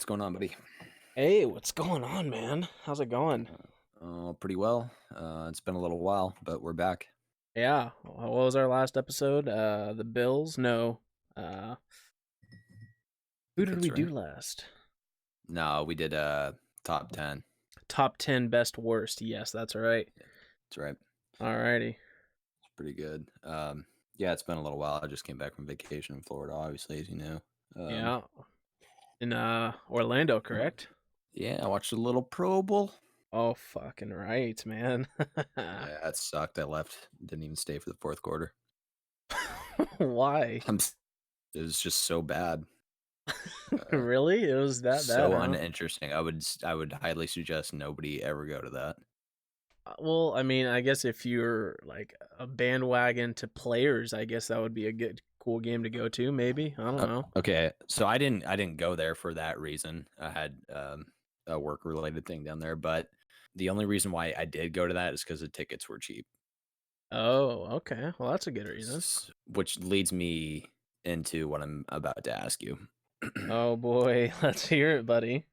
going on, buddy? Hey, what's going on, man? How's it going? Pretty well. It's been a little while, but we're back. Yeah, what was our last episode? The Bills? No. Uh, who did we That's do right. last? No, we did top 10. Top 10 best worst. Yes, that's right. That's right. Alrighty. It's pretty good. Yeah, it's been a little while. I just came back from vacation in Florida, obviously, as you know. Yeah. In Orlando, correct? Yeah, I watched a little Pro Bowl. Oh, fucking right, man. Yeah, it sucked. I left. Didn't even stay for the fourth quarter. Why? It was just so bad. Really? It was that bad, So huh? uninteresting. I would highly suggest nobody ever go to that. Well, I mean, I guess if you're like a bandwagon to players, I guess that would be a good, cool game to go to. Maybe I don't know. Okay, so I didn't go there for that reason. I had a work related thing down there, but the only reason why I did go to that is because the tickets were cheap. Oh, okay. Well, that's a good reason. Which leads me into what I'm about to ask you. Oh boy, let's hear it, buddy.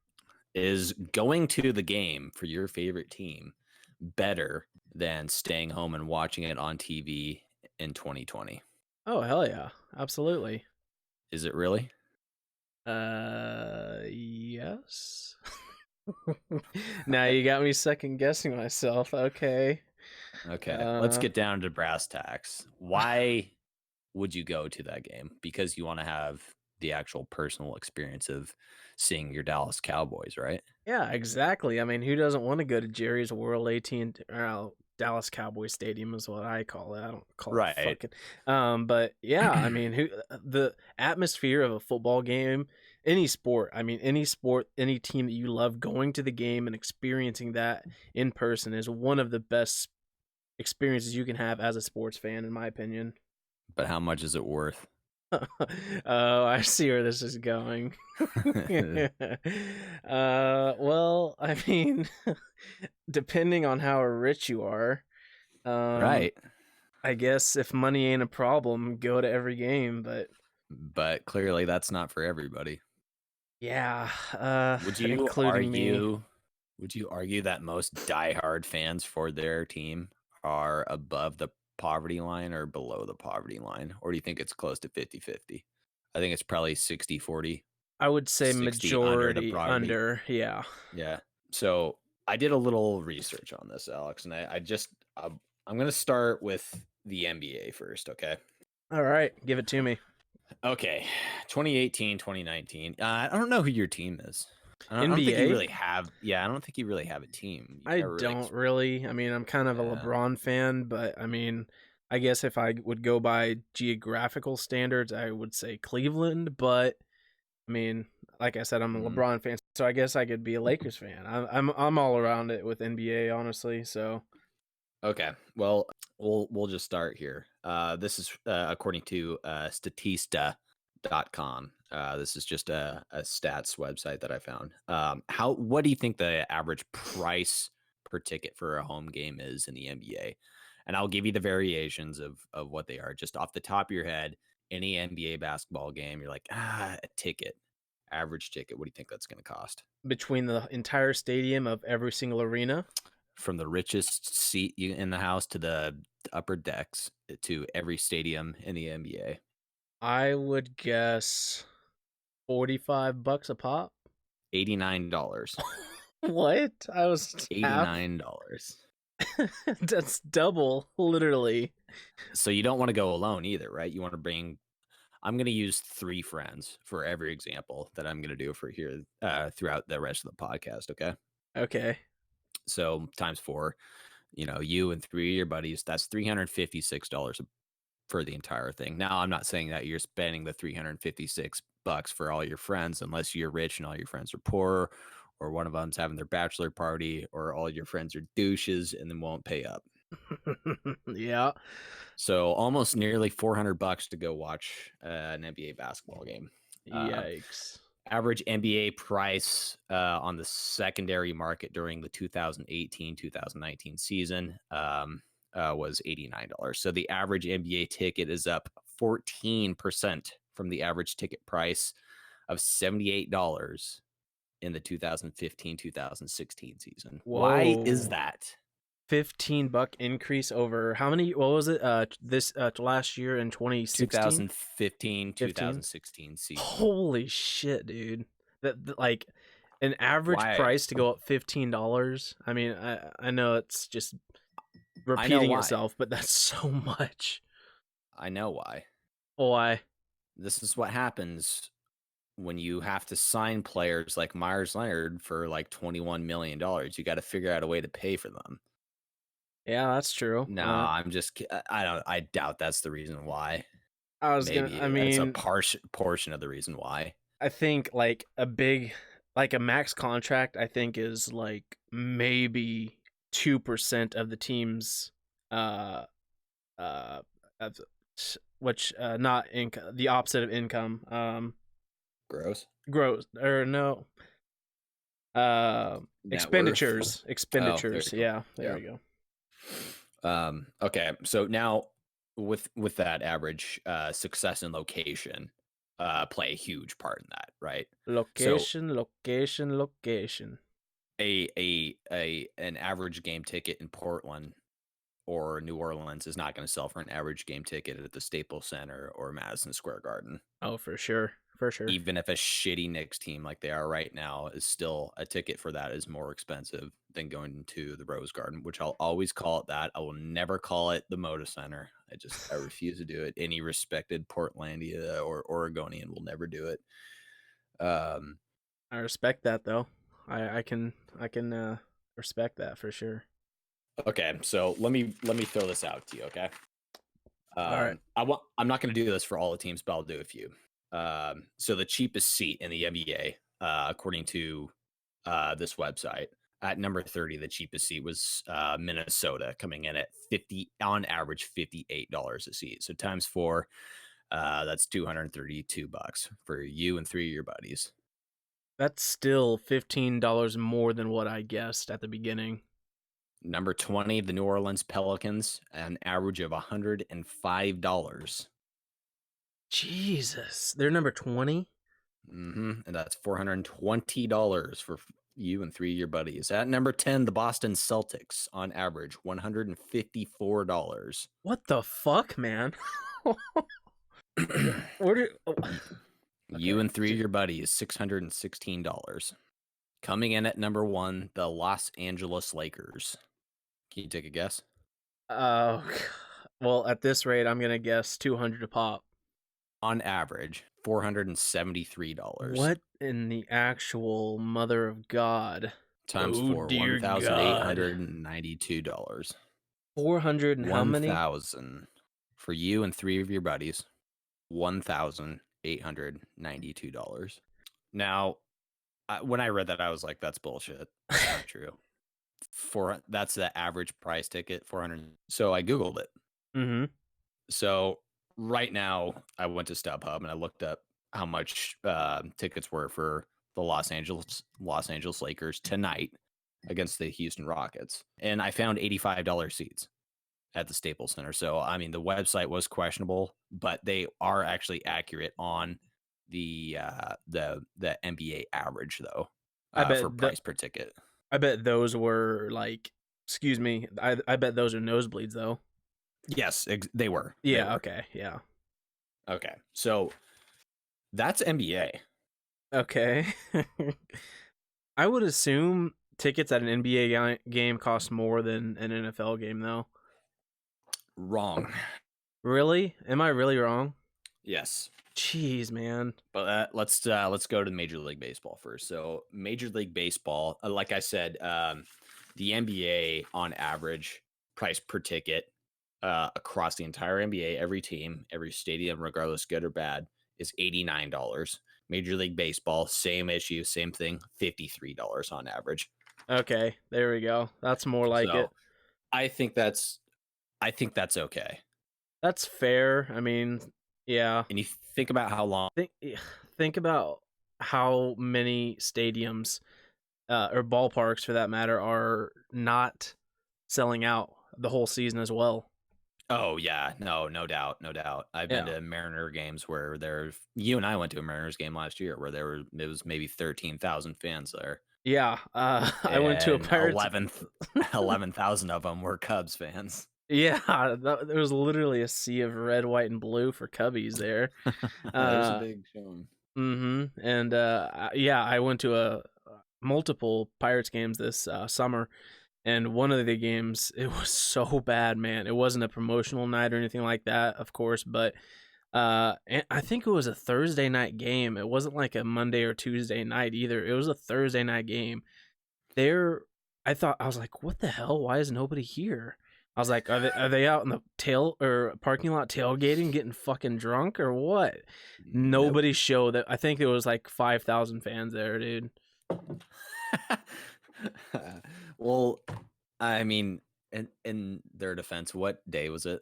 Is going to the game for your favorite team better than staying home and watching it on TV in 2020? Oh, hell yeah. Absolutely. Is it really? Yes. Now you got me second guessing myself. Okay. Okay, let's Uh, get down to brass tacks. Why would you go to that game? Because you want to have the actual personal experience of seeing your Dallas Cowboys, right? yeah, exactly. I mean, who doesn't want to go to Jerry's World 18 Dallas Cowboy Stadium is what I call it. I don't call it Right. fucking but yeah, I mean, who the atmosphere of a football game, any sport, I mean, any sport, any team that you love, going to the game and experiencing that in person is one of the best experiences you can have as a sports fan, in my opinion. But how much is it worth? Oh, I see where this is going. Well, I mean, depending on how rich you are, um, Right. I guess if money ain't a problem, go to every game. But But clearly that's not for everybody. yeah, Would you including me. argue would you argue that most diehard fans for their team are above the poverty line or below the poverty line? Or do you think it's close to 50-50? I think it's probably 60-40, I would say 60 under the majority poverty. under. Yeah. Yeah. So I did a little research on this, Alex, and I'm going to start with the NBA first. Okay. All right, give it to me. Okay. 2018, 2019. I don't know who your team is. I don't think you NBA. really have. Yeah. I don't think you really have a team. You I never really. don't really. I mean, I'm kind of a Yeah. LeBron fan, but I mean, I guess if I would go by geographical standards, I would say Cleveland. But I mean, like I said, I'm a Mhm. LeBron fan, so I guess I could be a Lakers fan. I'm all around it with NBA, honestly. So Okay. Well, we'll just start here. This is according to Statista.com. This is just a stats website that I found. What do you think the average price per ticket for a home game is in the NBA? And I'll give you the variations of what they are. Just off the top of your head, any NBA basketball game, you're like, a ticket, average ticket. What do you think that's going to cost? between the entire stadium of every single arena, From the richest seat in the house to the upper decks to every stadium in the NBA. I would guess $45 a pop. $89. What? I was half. $89. That's double, literally. So you don't want to go alone either, right? You want to bring. I'm going to use 3 friends for every example that I'm going to do for here throughout the rest of the podcast. Okay. Okay. So times 4, you and 3 of your buddies, that's $356 for the entire thing. Now, I'm not saying that you're spending the 356 bucks for all your friends unless you're rich and all your friends are poor, or one of them's having their bachelor party, or all your friends are douches and then won't pay up. Yeah. So almost nearly 400 bucks to go watch an NBA basketball game. Yikes. Average NBA price on the secondary market during the 2018-2019 season was $89. So the average NBA ticket is up 14% from the average ticket price of $78 in the 2015-2016 season. Why is Whoa. that? $15 increase over how many? What was it? This last year in 2016, 2015 15. 2016 season. Holy shit, dude! Like an average Why? price to go up $15. I mean, I know it's just I know repeating why. itself, but that's so much. I know why. Why? This is what happens when you have to sign players like Myers Leonard for like $21 million. You got to figure out a way to pay for them. Yeah, that's true. No, I'm just, I don't, I doubt that's the reason why. I was gonna. I Maybe that's a mean, portion of the reason why. I think like a max contract. I think is like maybe 2% of the team's uh uh of, which not income, the opposite of income, Gross. gross or no, Net worth. Oh, there expenditures, you go. yeah, there Yeah. we go. Okay. So now with that average, success and location play a huge part in that, right? So Location. a an average game ticket in Portland or New Orleans is not going to sell for an average game ticket at the Staples Center or Madison Square Garden. Oh, for sure, for sure. Even if a shitty Knicks team like they are right now is still a ticket for that is more expensive than going to the Rose Garden, which I'll always call it that. I will never call it the Moda Center. I refuse to do it. Any respected Portlandia or Oregonian will never do it. I respect that though. I can respect that for sure. Okay, so let me throw this out to you. Okay, All right. I'm not going to do this for all the teams, but I'll do a few. So the cheapest seat in the NBA, according to this website, at number 30, the cheapest seat was Minnesota, coming in at on average $58 a seat. So times four, that's $232 for you and three of your buddies. That's still $15 more than what I guessed at the beginning. Number 20, the New Orleans Pelicans, an average of $105. Jesus, they're number 20. And that's $420 for you and three of your buddies. At number 10, the Boston Celtics, on average, $154. What the fuck, man? What are, oh, You okay. and three of your buddies, $616. Coming in at number one, the Los Angeles Lakers. Can you take a guess? Oh, well, at this rate, I'm gonna guess 200 a pop. On average, $473. What in the actual mother of God? Times Oh four, dear God. $1,892. 400 and how many? 1,000 for you and three of your buddies. $1,892. Now, when I read that, I was like, "That's bullshit. That's not true." That's the average price ticket, 400. So I googled it. Mm-hmm. So right now, I went to StubHub and I looked up how much tickets were for the Los Angeles Lakers tonight against the Houston Rockets, and I found $85 seats at the Staples Center. So I mean, the website was questionable, but they are actually accurate on the NBA average though, I for bet price per ticket. I bet those were like, excuse me. I bet those are nosebleeds though. Yes, they were. They Yeah. were. Okay. Yeah. Okay. So that's NBA. Okay. I would assume tickets at an NBA game cost more than an NFL game, though. Wrong. Really? Am I really wrong? Yes. Jeez, man. But let's go to Major League Baseball first. So Major League Baseball, like I said, the NBA on average price per ticket across the entire NBA, every team, every stadium, regardless good or bad, is $89. Major League Baseball, same issue, same thing, $53 on average. Okay, there we go. That's more like So it. I think that's okay. That's fair. I mean, yeah. And you think about how long. Think about how many stadiums or ballparks, for that matter, are not selling out the whole season as well. Oh yeah, no doubt, no doubt. I've been Yeah. to Mariner games where you and I went to a Mariners game last year where it was maybe 13,000 fans there, Yeah. I went to a and Pirates. 11,000 of them were Cubs fans. Yeah, there was literally a sea of red, white, and blue for Cubbies there. It was a Uh, big showing. and yeah, I went to a multiple Pirates games this summer, and one of the games it was so bad, man. It wasn't a promotional night or anything like that, of course, but and I think it was a Thursday night game. It wasn't like a Monday or Tuesday night either. It was a Thursday night game. There, I was like, what the hell? Why is nobody here? I was like, are they out in the tail or parking lot tailgating, getting fucking drunk or what? Nope. Nobody showed that. I think there was like 5,000 fans there, dude. Well, I mean, in their defense, what day was it?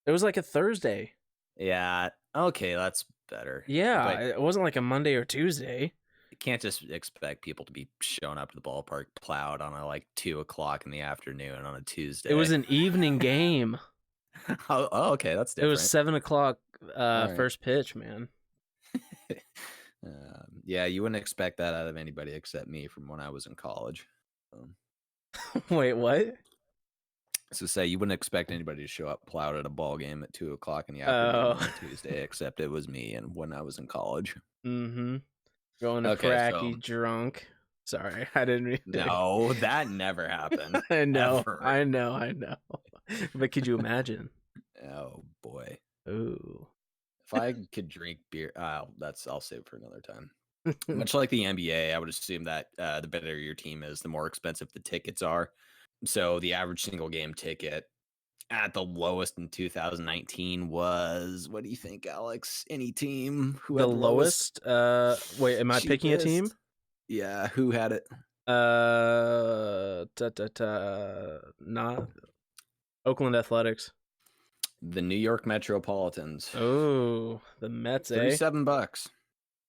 It was like a Thursday. Yeah, okay, that's better. Yeah, But it wasn't like a Monday or Tuesday. you can't just expect people to be showing up to the ballpark plowed on a like 2 o'clock in the afternoon on a It was Tuesday. an evening game. Okay, that's It was different. 7 o'clock All right. first pitch, man. Yeah, you wouldn't expect that out of anybody except me from when I was in college. Um, Wait, what? so say you wouldn't expect anybody to show up plowed at a ball game at 2 o'clock in the afternoon on Oh, a Tuesday, except it was me and when I was in college. mm-hmm. Going to Okay, so cracky drunk. Sorry, I didn't mean to. no, that never happened. I know, Ever. I know, I know. But could you imagine? Oh boy. Ooh. If I could drink beer, I'll save for another time. Much like the NBA, I would assume that the better your team is, the more expensive the tickets are. So the average single game ticket at the lowest in 2019 was, what do you think, Alex? Any team who The had the lowest? lowest. Wait, am I picking a team? Cheapest? Yeah, who had it? Not Oakland Athletics. The New York Metropolitans. Oh, the Mets, eh? $37.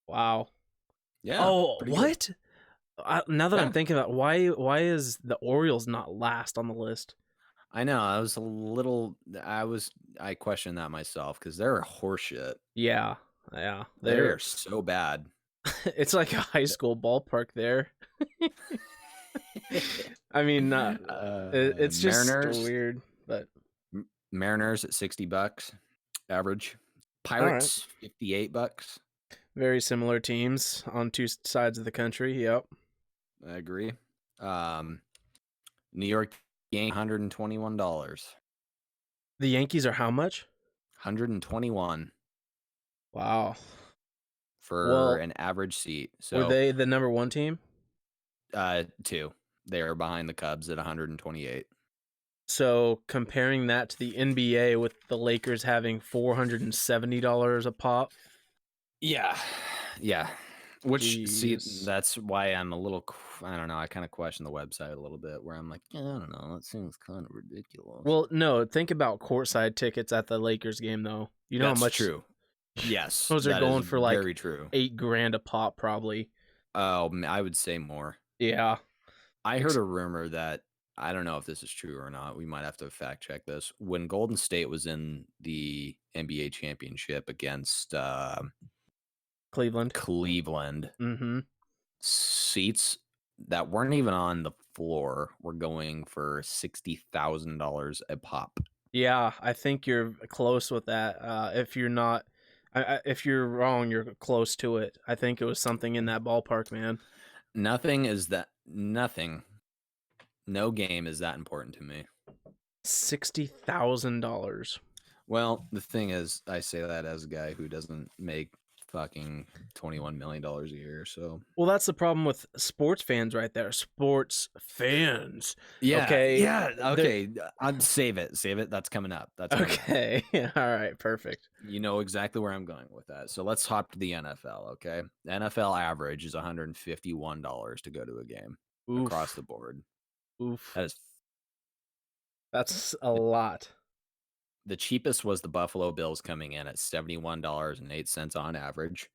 Wow. Yeah, Oh, pretty good. what? Now that I'm Yeah, thinking about why is the Orioles not last on the list? I know. I questioned that myself because they're a horseshit. Yeah, yeah. They're so bad. It's like a high school ballpark there. I mean, not. It's just Mariners, weird, but Mariners at $60 average. all right. Pirates $58. Very similar teams on two sides of the country. Yep. I agree. New York Yankees $121. The Yankees are how much? 121 Wow. for Well, an average seat. were So they the number one team? two. They are behind the Cubs at 128. So comparing that to the NBA with the Lakers having $470 a pop. Yeah. Yeah. Which, see, Jeez. that's why I'm a little, I don't know, I kind of question the website a little bit where I'm like, I don't know, it seems kind of ridiculous. Well, no, think about courtside tickets at the Lakers game though. You know how That's much true. Yes, those are that is going for like very true. $8,000 a pop probably. Oh, I would say more. Yeah. I heard a rumor that, I don't know if this is true or not. We might have to fact check this. When Golden State was in the NBA championship against Cleveland. Cleveland, Mm-hmm. seats that weren't even on the floor were going for $60,000 a pop. Yeah, I think you're close with that. If you're not, if you're wrong, you're close to it. I think it was something in that ballpark, man. Nothing, no game is that important to me. $60,000. Well, the thing is, I say that as a guy who doesn't make fucking $21 million a year. So, Well, that's the problem with sports fans right there. Sports fans. yeah, Okay. yeah, They're- okay. I'd save it. That's coming up. That's coming up. Okay. All right. Perfect. You know exactly where I'm going with that. So let's hop to the NFL. Okay, the NFL average is $151 to go to a game across Oof. the board. Oof. That is That's a the, lot. the cheapest was the Buffalo Bills coming in at $71.08 on average.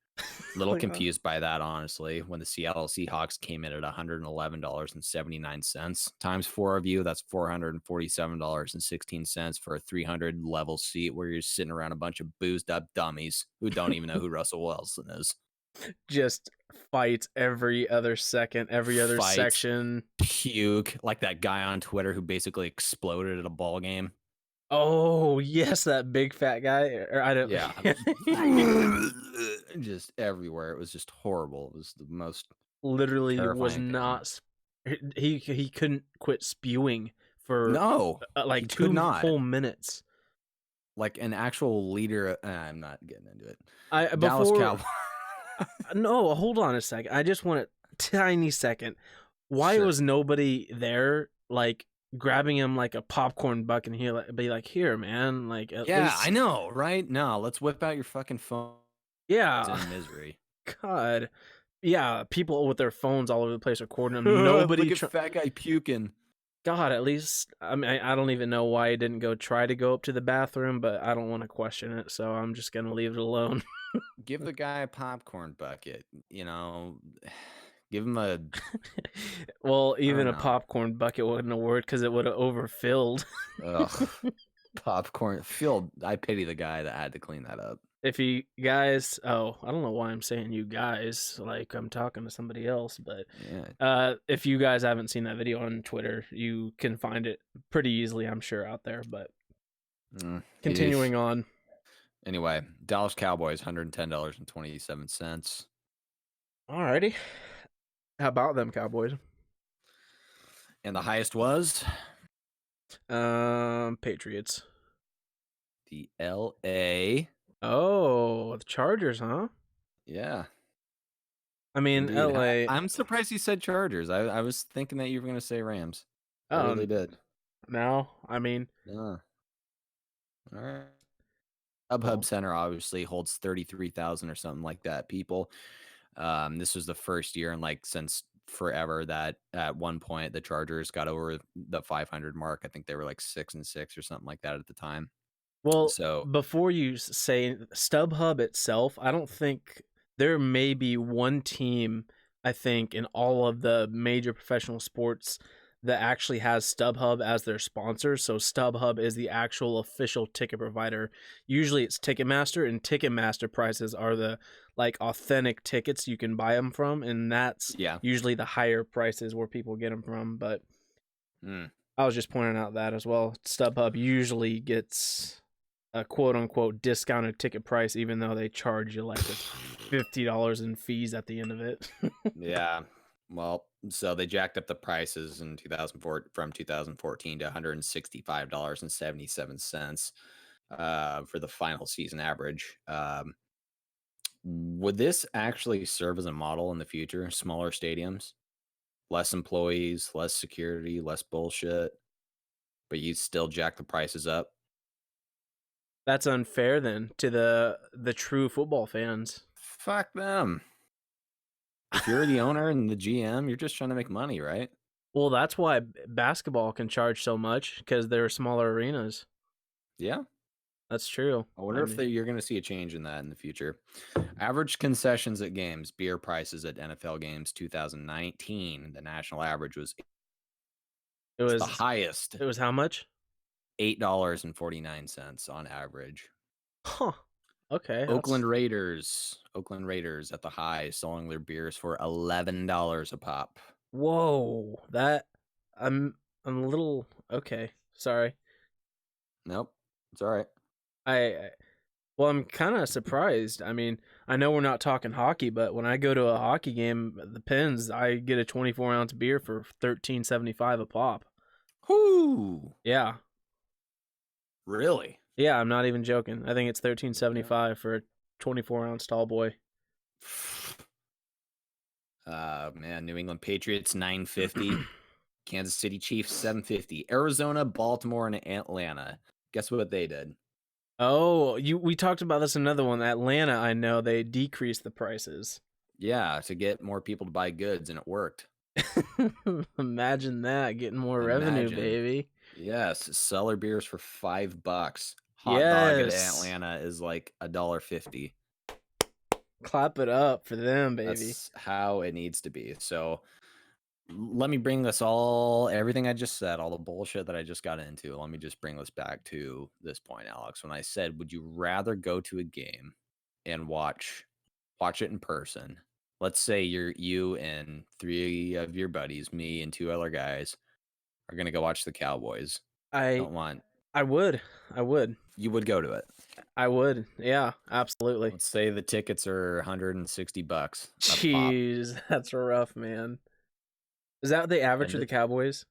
Little Like, confused by that, honestly. When the Seattle Seahawks came in at $111.79 times 4 of you, that's $447.16 for a 300 level seat where you're sitting around a bunch of boozed up dummies who don't even know who Russell Wilson is. just fights every other second, every other Fights, section. puke, like that guy on Twitter who basically exploded at a ball game. Oh yes, that big fat guy. Or I don't. Yeah. Just everywhere. It was just horrible. It was the most Literally was terrifying thing. not. He couldn't quit spewing for No, he like could two not. full minutes. Like an actual leader. I'm not getting into it. I Dallas before Cowboys. no, hold on a second. I just want a tiny second. Why Sure. was nobody there, like grabbing him like a popcorn bucket, and he be like, "Here, man!" Like at Yeah, least, I know, right? No, let's whip out your fucking phone. It's yeah. in misery. God, yeah. People with their phones all over the place recording him. Look Nobody. at fat guy puking. God, at least I mean I don't even know why he didn't try to go up to the bathroom, but I don't want to question it, so I'm just gonna leave it alone. Give the guy a popcorn bucket. You know, give him a. Well, I even don't a know. popcorn bucket wouldn't have worked because it would have overfilled. Ugh, popcorn. I pity the guy that had to clean that up. If you guys, oh, I don't know why I'm saying you guys, like I'm talking to somebody else, but Yeah. if you guys haven't seen that video on Twitter, you can find it pretty easily, I'm sure, out there. But continuing on. Anyway, Dallas Cowboys, $110.27. Alrighty. How about them Cowboys? And the highest was Patriots. the LA. Oh, the Chargers, huh? Yeah. I mean, Indeed. LA. I'm surprised you said Chargers. I was thinking that you were going to say Rams. I really did. No, I mean, Yeah. All right. StubHub well, Center obviously holds 33,000 or something like that people. This was the first year in like since forever that at one point the Chargers got over the 500 mark. I think they were like 6-6 or something like that at the time. well, So before you say StubHub itself, I don't think there may be one team, I think, in all of the major professional sports that actually has StubHub as their sponsor. So StubHub is the actual official ticket provider. Usually it's Ticketmaster, and Ticketmaster prices are the like authentic tickets you can buy them from, and that's yeah. usually the higher prices where people get them from. But I was just pointing out that as well. StubHub usually gets a quote unquote discounted ticket price, even though they charge you like $50 in fees at the end of it. Yeah. Well, so they jacked up the prices in 2004 from 2014 to $165.77 for the final season average. Would this actually serve as a model in the future? Smaller stadiums, less employees, less security, less bullshit, but you still jack the prices up? That's unfair then to the true football fans. Fuck them. If you're the owner and the GM, you're just trying to make money, right? Well, that's why basketball can charge so much because they're smaller arenas. Yeah. That's true. I wonder if you're going to see a change in that in the future. Average concessions at games, beer prices at NFL games 2019. The national average was the highest. It was how much? $8.49 on average. Huh. Okay. Oakland Raiders at the high, selling their beers for $11 a pop. Whoa, that I'm a little okay. Sorry. Nope, it's all right. Well, I'm kind of surprised. I mean, I know we're not talking hockey, but when I go to a hockey game, the Pens, I get a 24-ounce beer for $13.75 a pop. Whoo! Yeah. Really? Yeah, I'm not even joking. I think it's $13.75 for a 24-ounce tall boy. Man, New England Patriots $9.50, Kansas City Chiefs $7.50, Arizona, Baltimore, and Atlanta. Guess what they did? Oh, we talked about this in another one. Atlanta, I know they decreased the prices. Yeah, to get more people to buy goods, and it worked. Imagine that, getting more revenue, baby. Yes, sell their beers for $5. Hot dog at Atlanta is like $1.50. Clap it up for them, baby. That's how it needs to be. So let me bring everything I just said, all the bullshit that I just got into. Let me just bring this back to this point, Alex. When I said, would you rather go to a game and watch it in person? Let's say you and 3 of your buddies, me and 2 other guys, are gonna go watch the Cowboys. I Don't want I would. I would. You would go to it. I would. Yeah, absolutely. Let's say the tickets are $160 a pop. Jeez, that's rough, man. Is that the average for And the Cowboys?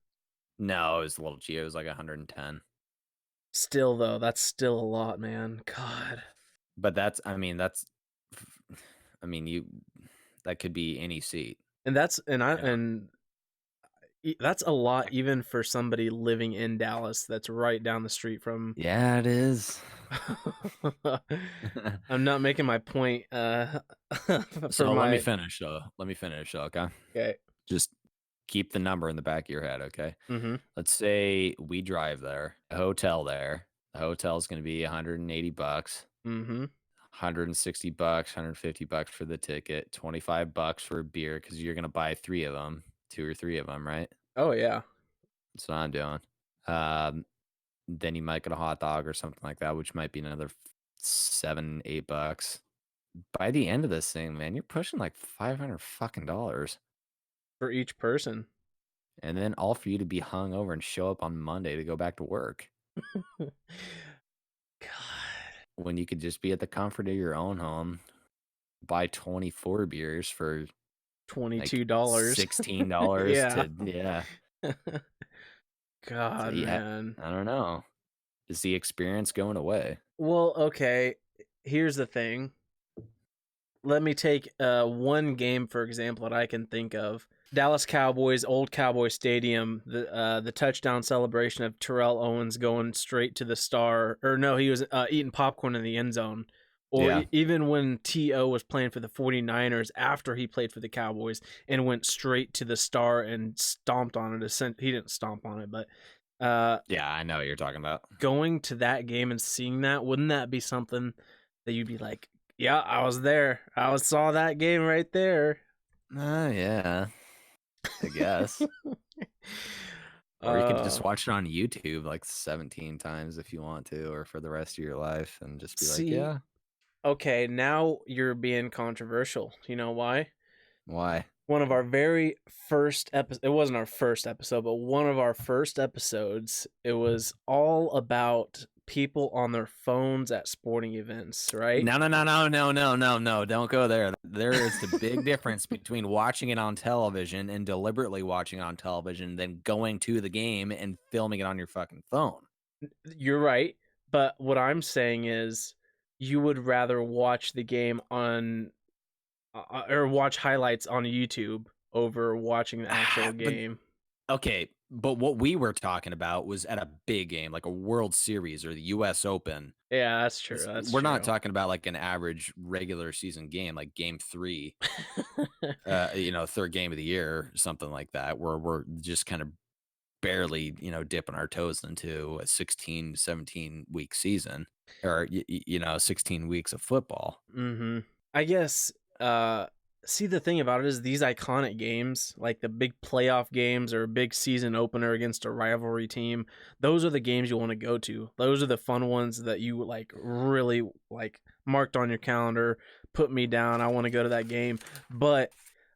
no, it was a little cheap. It was like 110. Still though, that's still a lot, man. God. But you that could be any seat. And that's You know? that's a lot even for somebody living in Dallas that's right down the street from. Yeah, it is. I'm not making my point for So let me my finish. Okay. okay. Just keep the number in the back of your head. Okay. Mm-hmm. Let's say we drive there, a hotel there. The hotel is going to be $180, Mm-hmm. $160, $150 for the ticket, $25 for a beer because you're going to buy 3 of them, 2 or 3 of them, right? Oh yeah. That's what I'm doing. Then you might get a hot dog or something like that, which might be another $7, $8. By the end of this thing, man, you're pushing like $500 fucking dollars. For each person. And then all for you to be hung over and show up on Monday to go back to work. God. When you could just be at the comfort of your own home, buy 24 beers for like $22. $16 Yeah. yeah. So God, yeah, man. I don't know. Is the experience going away? Well, okay. Here's the thing. Let me take one game for example that I can think of. Dallas Cowboys, Old Cowboy Stadium, the touchdown celebration of Terrell Owens going straight to the star, or no, he was eating popcorn in the end zone. Or Yeah. even when T.O. was playing for the 49ers after he played for the Cowboys and went straight to the star and stomped on it. He didn't stomp on it, but Yeah, I know what you're talking about. going to that game and seeing that, wouldn't that be something that you'd be like, yeah, I was there. Saw that game right there. Yeah, I guess. Or you could just watch it on YouTube like 17 times if you want to, or for the rest of your life and just be like, See, yeah. okay, now you're being controversial. You know why? Why? One of our very first episode, it wasn't our first episode, but one of our first episodes, it was all about people on their phones at sporting events, right? No. Don't go there. There is the big difference between watching it on television and deliberately watching it on television than going to the game and filming it on your fucking phone. You're right. But what I'm saying is you would rather watch the game on or watch highlights on YouTube over watching the actual game. Okay, but what we were talking about was at a big game, like a World Series or the U.S. Open. Yeah, that's true. We're not talking about like an average regular season game, like Game 3, third game of the year, something like that, where we're just kind of barely, dipping our toes into a 16, 17-week season or, 16 weeks of football. Mm-hmm. I guess, see, the thing about it is these iconic games, like the big playoff games or a big season opener against a rivalry team, those are the games you want to go to. Those are the fun ones that you like really like marked on your calendar, put me down. I want to go to that game. But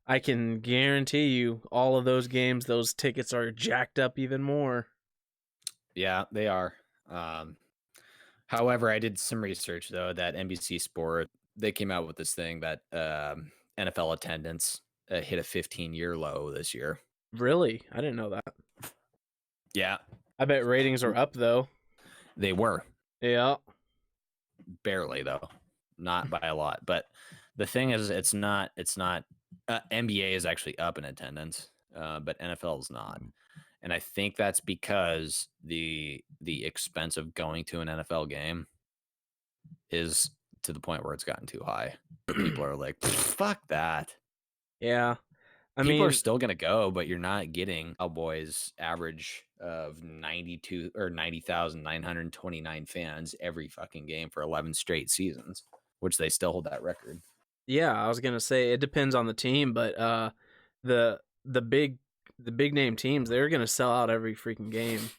I can guarantee you all of those games, those tickets are jacked up even more. Yeah, they are. However, I did some research though that NBC Sport, they came out with this thing that NFL attendance hit a 15-year low this year. Really? I didn't know that. Yeah. I bet ratings are up though. They were. Yeah. Barely though. Not by a lot. But the thing is it's not NBA is actually up in attendance, but NFL is not. And I think that's because the expense of going to an NFL game is to the point where it's gotten too high. Where people are like, fuck that. Yeah. People are still gonna go, but you're not getting Cowboys average of 90,929 fans every fucking game for 11 straight seasons, which they still hold that record. Yeah, I was gonna say it depends on the team, but the the big the big name teams, they're gonna sell out every freaking game.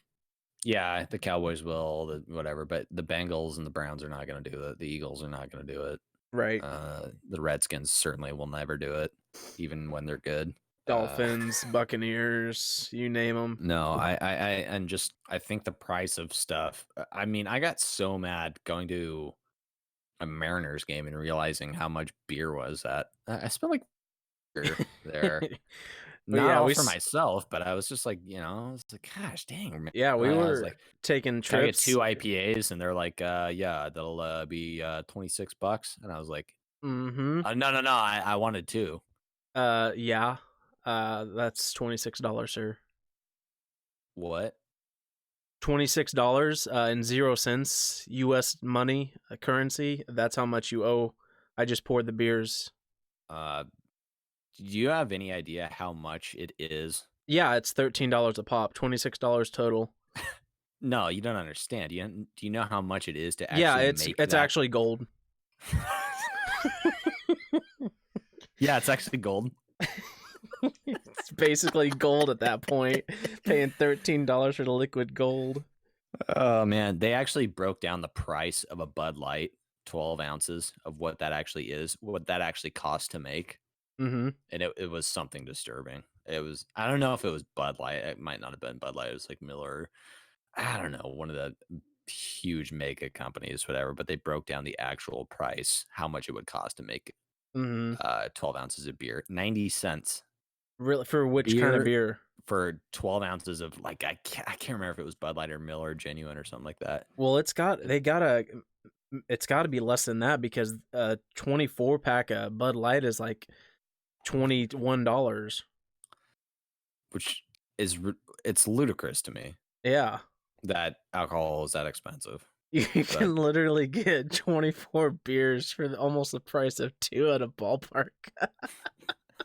Yeah, the Cowboys will, whatever, but the Bengals and the Browns are not going to do it. The Eagles are not going to do it. Right. The Redskins certainly will never do it, even when they're good. Dolphins, Buccaneers, you name them. No, and just I think the price of stuff. I mean, I got so mad going to a Mariners game and realizing how much beer was at. I spent like beer there. But Not yeah, all for myself, but I was just like, I was like, gosh, dang, man. yeah, we I was were like, taking can I get trips. 2 IPAs? And they're like, yeah, that'll be $26. And I was like, Mm-hmm. no, I wanted 2. Yeah. That's $26, sir. What? $26 and 0 cents US money currency. That's how much you owe. I just poured the beers. Uh, do you have any idea how much it is? Yeah, it's $13 a pop, $26 total. No, you don't understand. Do you know how much it is to Yeah, actually make it's that? actually gold. Yeah, it's actually gold. It's basically gold at that point, paying $13 for the liquid gold. Oh man, they actually broke down the price of a Bud Light, 12 ounces of what that actually is, what that actually costs to make. Mm-hmm. And it was something disturbing. It was, I don't know if it was Bud Light. It might not have been Bud Light. It was like Miller. I don't know, one of the huge mega companies, whatever. But they broke down the actual price, how much it would cost to make Mm-hmm. 12 ounces of beer. 90 cents Really, for which kind of beer beer? for 12 ounces of like I can't remember if it was Bud Light or Miller or Genuine or something like that. Well, it's got to be less than that because a 24 pack of Bud Light is like $21. Which is it's ludicrous to me Yeah. that alcohol is that expensive. You But can literally get 24 beers for almost the price of 2 at a ballpark.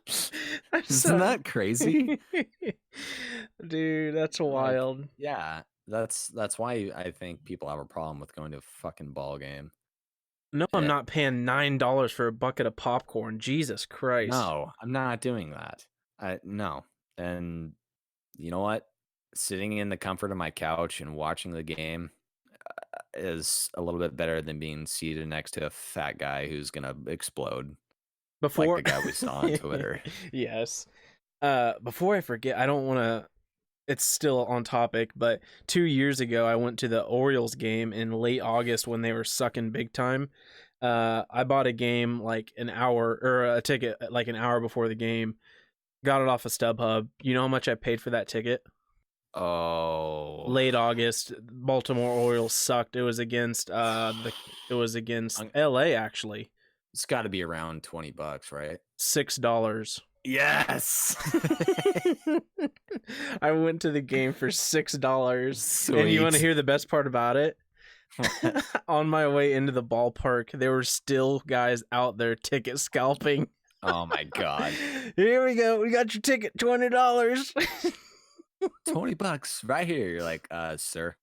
isn't that crazy? Dude, that's Like, wild. yeah, that's why I think people have a problem with going to a fucking ball game. No, I'm Eh, not paying $9 for a bucket of popcorn. Jesus Christ. no, I'm not doing that. No. And you know what? Sitting in the comfort of my couch and watching the game is a little bit better than being seated next to a fat guy who's gonna explode like Before the guy we saw on Twitter. Yes. Before I forget, I don't want to it's still on topic, but 2 years ago I went to the Orioles game in late August when they were sucking big time. I bought a game like an hour or a ticket like an hour before the game. Got it off of StubHub. You know how much I paid for that ticket? Oh, Late August, Baltimore Orioles sucked. It was against LA actually. it's got to be around $20, right? $6. Yes. I went to the game for $6. And you want to Sweet. hear the best part about it? On my way into the ballpark, there were still guys out there ticket scalping. Oh my god. Here we go. We got your ticket, $20. $20 right here. You're like, sir.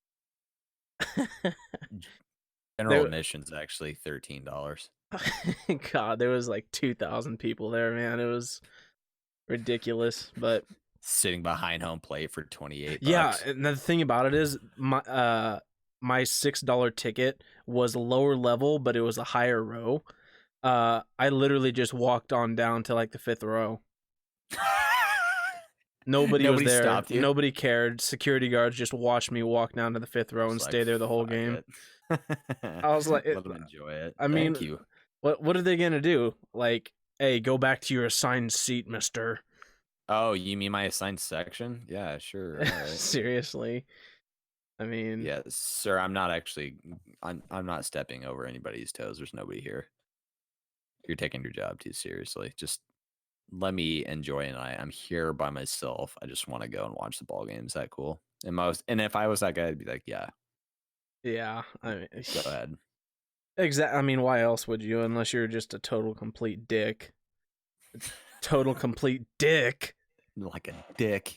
General There, admission's actually $13. God, there was like 2,000 people there, man. It was ridiculous, but Sitting behind home plate for $28. yeah. And the thing about it is, my $6 ticket was lower level, but it was a higher row. I literally just walked on down to like the 5th row. Nobody was there. Stopped you. Nobody cared. Security guards just watched me walk down to the 5th row and Just stay like, there the whole fuck game. it. I was like, Let them enjoy it. I mean, Thank you. what are they gonna do? Like, hey, go back to your assigned seat, mister. Oh, you mean my assigned section? Yeah, sure. All right. Seriously. I mean, Yes, sir. I'm not actually. I'm not stepping over anybody's toes. There's nobody here. You're taking your job too seriously. Just let me enjoy it. I'm here by myself. I just want to go and watch the ball game. Is that cool? And if I was that guy, I'd be like, yeah, yeah. I mean, go ahead. I mean, why else would you? Unless you're just a total complete dick. Total complete dick. Like a dick.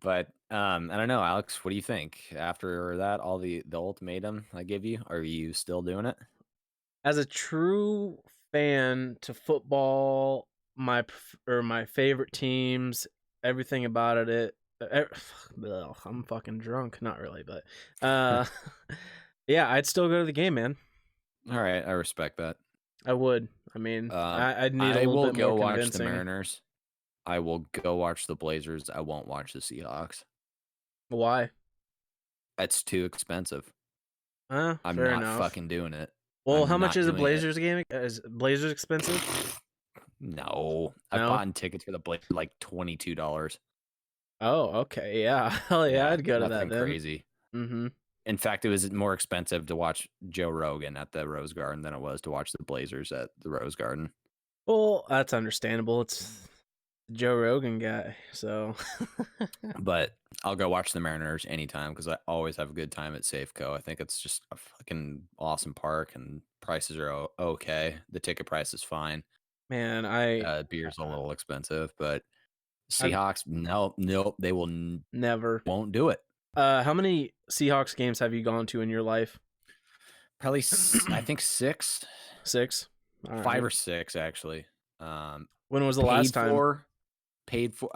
But I don't know, Alex. What do you think after that? All the ultimatum I give you. Are you still doing it? As a true fan to football, my favorite teams, everything about it. I'm fucking drunk. Not really, but uh, yeah, I'd still go to the game, man. All right, I respect that. I would. I mean, I'd need a I little will bit more go watch the convincing. Mariners. I will go watch the Blazers. I won't watch the Seahawks. Why? It's too expensive. I'm Fair not enough. fucking doing it. Well, how I'm much not is a doing it. Blazers game? Is Blazers expensive? No, I've No. bought tickets for the Blazers like $22. Oh, okay. Yeah. Hell yeah, Yeah, I'd go to that nothing then. crazy. Mm-hmm. In fact, it was more expensive to watch Joe Rogan at the Rose Garden than it was to watch the Blazers at the Rose Garden. Well, that's understandable. It's Joe Rogan guy, so But I'll go watch the Mariners anytime because I always have a good time at Safeco. I think it's just a fucking awesome park and prices are okay. The ticket price is fine. man, Beer's a little expensive, but I've Seahawks, nope, they never. won't do it. How many Seahawks games have you gone to in your life? Probably, I think 6, 6. All 5 right. or 6 actually. When was the last time? Paid for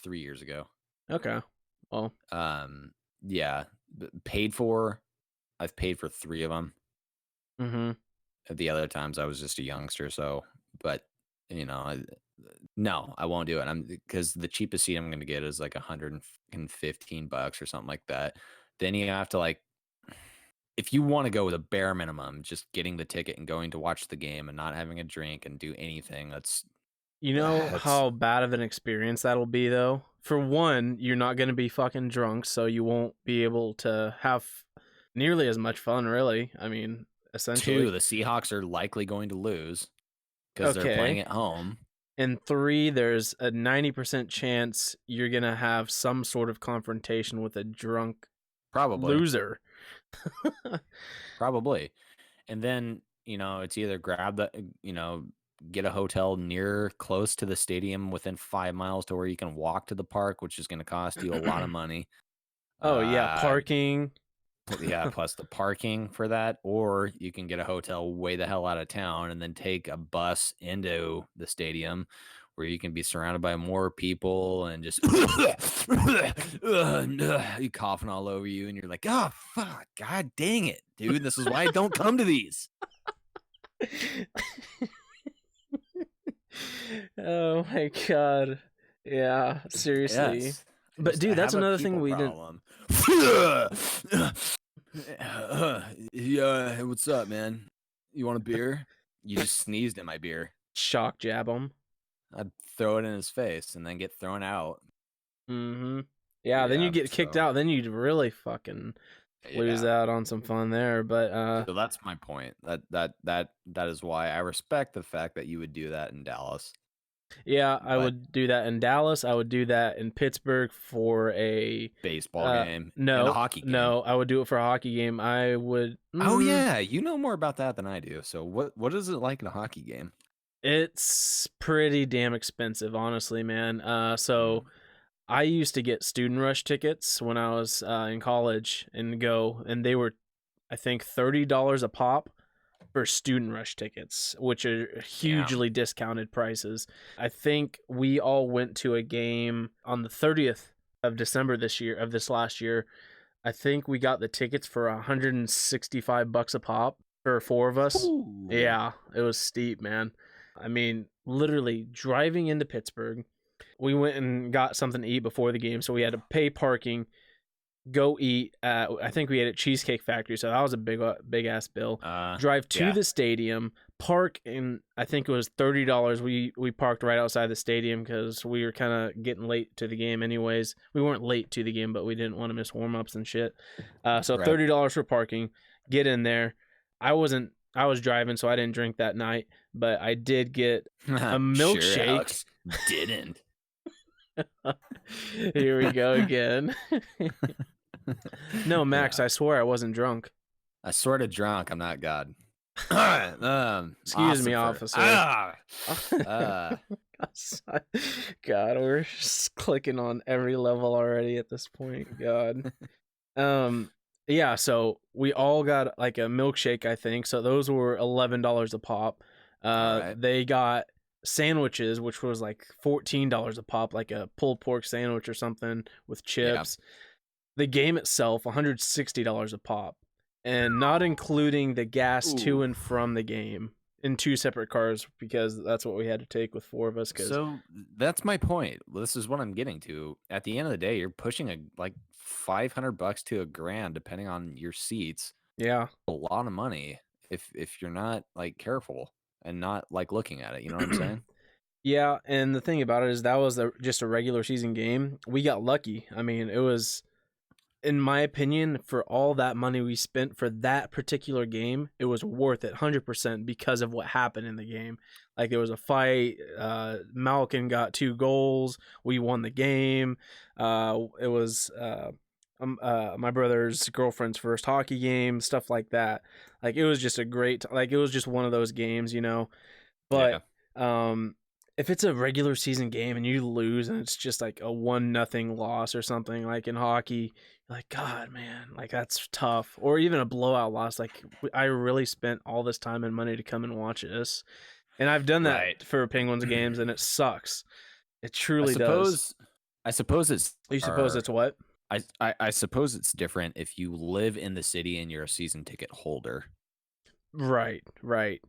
3 years ago. Okay. Well, Yeah, paid for. I've paid for 3 of them. mm-hmm. At the other times I was just a youngster, so but you know, no, I won't do it. I'm because the cheapest seat I'm going to get is like $115 or something like that. Then you have to like if you want to go with a bare minimum, just getting the ticket and going to watch the game and not having a drink and do anything, You know that's how bad of an experience that'll be, though? For one, you're not going to be fucking drunk, so you won't be able to have nearly as much fun, really. I mean, 2. essentially. The Seahawks are likely going to lose because they're playing Okay. at home. And 3, there's a 90% chance you're going to have some sort of confrontation with a drunk Probably. loser. Probably. And then, it's either grab the, get a hotel close to the stadium within 5 miles to where you can walk to the park, which is going to cost you a lot of money. Oh, yeah. Parking. Yeah, plus the parking for that. Or you can get a hotel way the hell out of town and then take a bus into the stadium where you can be surrounded by more people and just you coughing all over you. And you're like, oh, fuck, God dang it, dude. This is why I don't come to these. Oh, my God. Yeah, seriously. Yes. But, dude, that's another thing we problem. Yeah, what's up, man? You want a beer? You just sneezed at my beer. shock jab him. I'd throw it in his face and then get thrown out. Mm-hmm. Yeah, then you get kicked out. Then you'd really fucking lose out on some fun there. But so that's my point. That is why I respect the fact that you would do that in Dallas. Yeah, I would do that in Dallas. I would do that in Pittsburgh for a baseball game. No, and a hockey game. No, I would do it for a hockey game. I would. Oh yeah, you know more about that than I do. So what is it like in a hockey game? It's pretty damn expensive, honestly, man. So I used to get student rush tickets when I was in college and they were, I think, $30 a pop for student rush tickets, which are hugely discounted prices. I think we all went to a game on the 30th of December this last year. I think we got the tickets for $165 a pop for 4 of us. Ooh. Yeah, it was steep, man. I mean, literally driving into Pittsburgh, we went and got something to eat before the game, so we had to pay parking, go eat at, I think we ate at Cheesecake Factory, so that was a big ass bill. Drive to the stadium, park, and I think it was $30. We parked right outside the stadium because we were kind of getting late to the game anyways. We weren't late to the game, but we didn't want to miss warm-ups and shit. So $30 for parking, get in there. I was driving, so I didn't drink that night, but I did get a milkshake. Sure, Alex didn't. Here we go again. No, Max, I swear I wasn't drunk. I sort of drunk. I'm not God. Excuse me, officer. God, we're just clicking on every level already at this point. God. Yeah, so we all got like a milkshake, I think. So those were $11 a pop. All right. They got sandwiches, which was like $14 a pop, like a pulled pork sandwich or something with Yeah. chips. The game itself, $160 a pop, and not including the gas to Ooh. and from the game in two separate cars because that's what we had to take with four of us. Because So that's my point. This is what I'm getting to. At the end of the day, you're pushing a like $500 to a grand, depending on your seats. yeah, A lot of money if you're not like careful and not like looking at it. You know what I'm saying? yeah. And the thing about it is that was just a regular season game. We got lucky. I mean, it was, in my opinion, for all that money we spent for that particular game, it was worth it 100% because of what happened in the game. Like there was a fight, Malkin got 2 goals, we won the game. It was my brother's girlfriend's first hockey game, stuff like that. Like it was just a great, like it was just one of those games, you know. But Yeah. if it's a regular season game and you lose and it's just like a 1-0 loss or something like in hockey, you're like, God, man, like that's tough. Or even a blowout loss. Like I really spent all this time and money to come and watch this, and I've done that Right. for Penguins games, and it sucks. It I truly does. suppose I suppose it's You suppose or it's what? I suppose it's different if you live in the city and you're a season ticket holder. Right, right.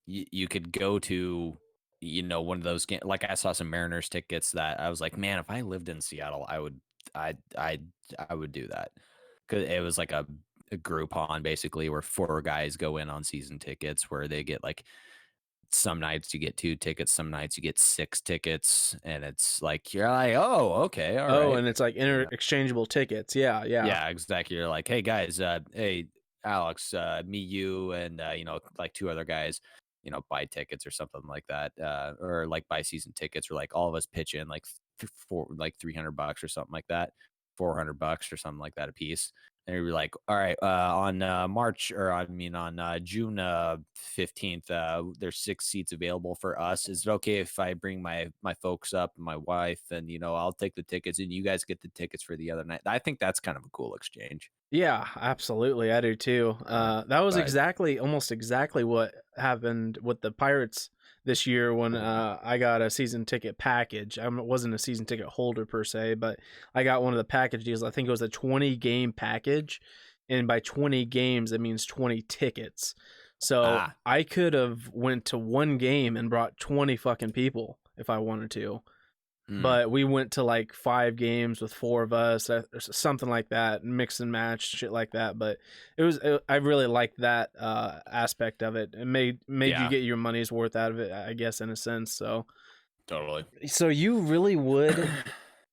You could go to, one of those games. Like I saw some Mariners tickets that I was like, man, if I lived in Seattle, I would do that. Cause it was like a Groupon basically where four guys go in on season tickets where they get like some nights you get 2 tickets, some nights you get 6 tickets, and it's like you're like, oh, okay, all Oh, right. and it's like interchangeable tickets. Yeah, yeah. Yeah, exactly. You're like, hey guys, hey Alex, me, you, and like two other guys, buy tickets or something like that, or like buy season tickets, or like all of us pitch in like for like $300 or something like that, $400 or something like that a piece. And you're like, all right, on March, or I mean on June 15th, there's 6 seats available for us. Is it okay if I bring my folks up, my wife, and I'll take the tickets, and you guys get the tickets for the other night? I think that's kind of a cool exchange. Yeah, absolutely. I do too. That was But almost exactly what happened with the Pirates this year when I got a season ticket package. I wasn't a season ticket holder per se, but I got one of the package deals. I think it was a 20 game package. And by 20 games, it means 20 tickets. So ah, I could have went to one game and brought 20 fucking people if I wanted to, hmm, but we went to like 5 games with four of us, or something like that, mix and match, shit like that. But I really liked that aspect of it. It made you yeah, get your money's worth out of it, I guess, in a sense. totally. So you really would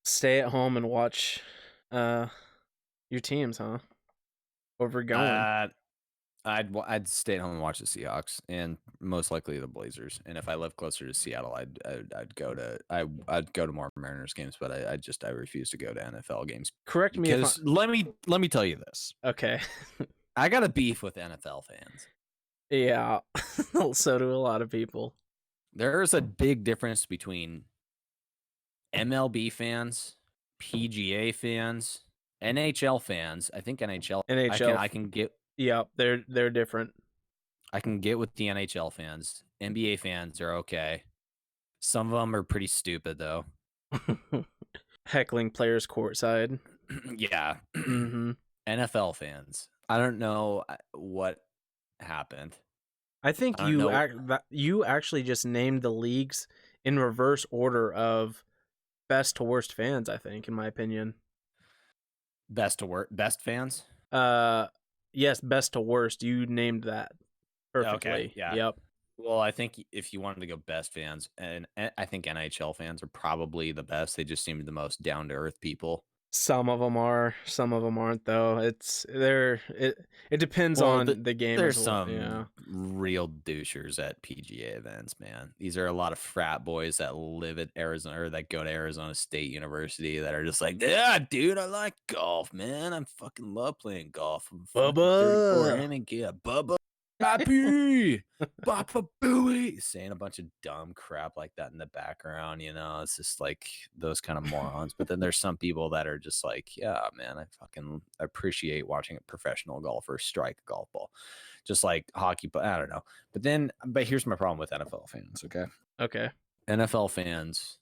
stay at home and watch uh your teams, huh? Over going. uh, I'd stay at home and watch the Seahawks, and most likely the Blazers. And if I live closer to Seattle, I'd go to more Mariners games, but I refuse to go to NFL games Correct me if I. because let me tell you this. Okay. I got a beef with NFL fans. Yeah. So do a lot of people. There's a big difference between MLB fans, PGA fans, NHL fans. I think NHL. NHL. I can get Yeah, they're different. I can get with the NHL fans. NBA fans are okay. Some of them are pretty stupid though. Heckling players courtside. Yeah. Mm-hmm. NFL fans. I don't know what happened. I think I don't know you actually just named the leagues in reverse order of best to worst fans, I think, in my opinion. best fans. Uh yes, best to worst. You named that Okay, perfectly. yeah. Yep. Well, I think if you wanted to go best fans, and I think NHL fans are probably the best. They just seem the most down to earth people. Some of them are, some of them aren't though. It depends Well, on the game as there's well. some Yeah. real douchers at PGA events, man. These are a lot of frat boys that live at Arizona or that go to Arizona State University that are just like, yeah, dude, I like golf, man. I fucking love playing golf. I'm fucking 34 Bubba. inning, yeah, Bubba. Happy Papa Booey, saying a bunch of dumb crap like that in the background. It's just like those kind of morons. But then there's some people that are just like, yeah, man, I fucking appreciate watching a professional golfer strike a golf ball, just like hockey. But I don't know. But here's my problem with NFL fans. Okay, Okay. NFL fans.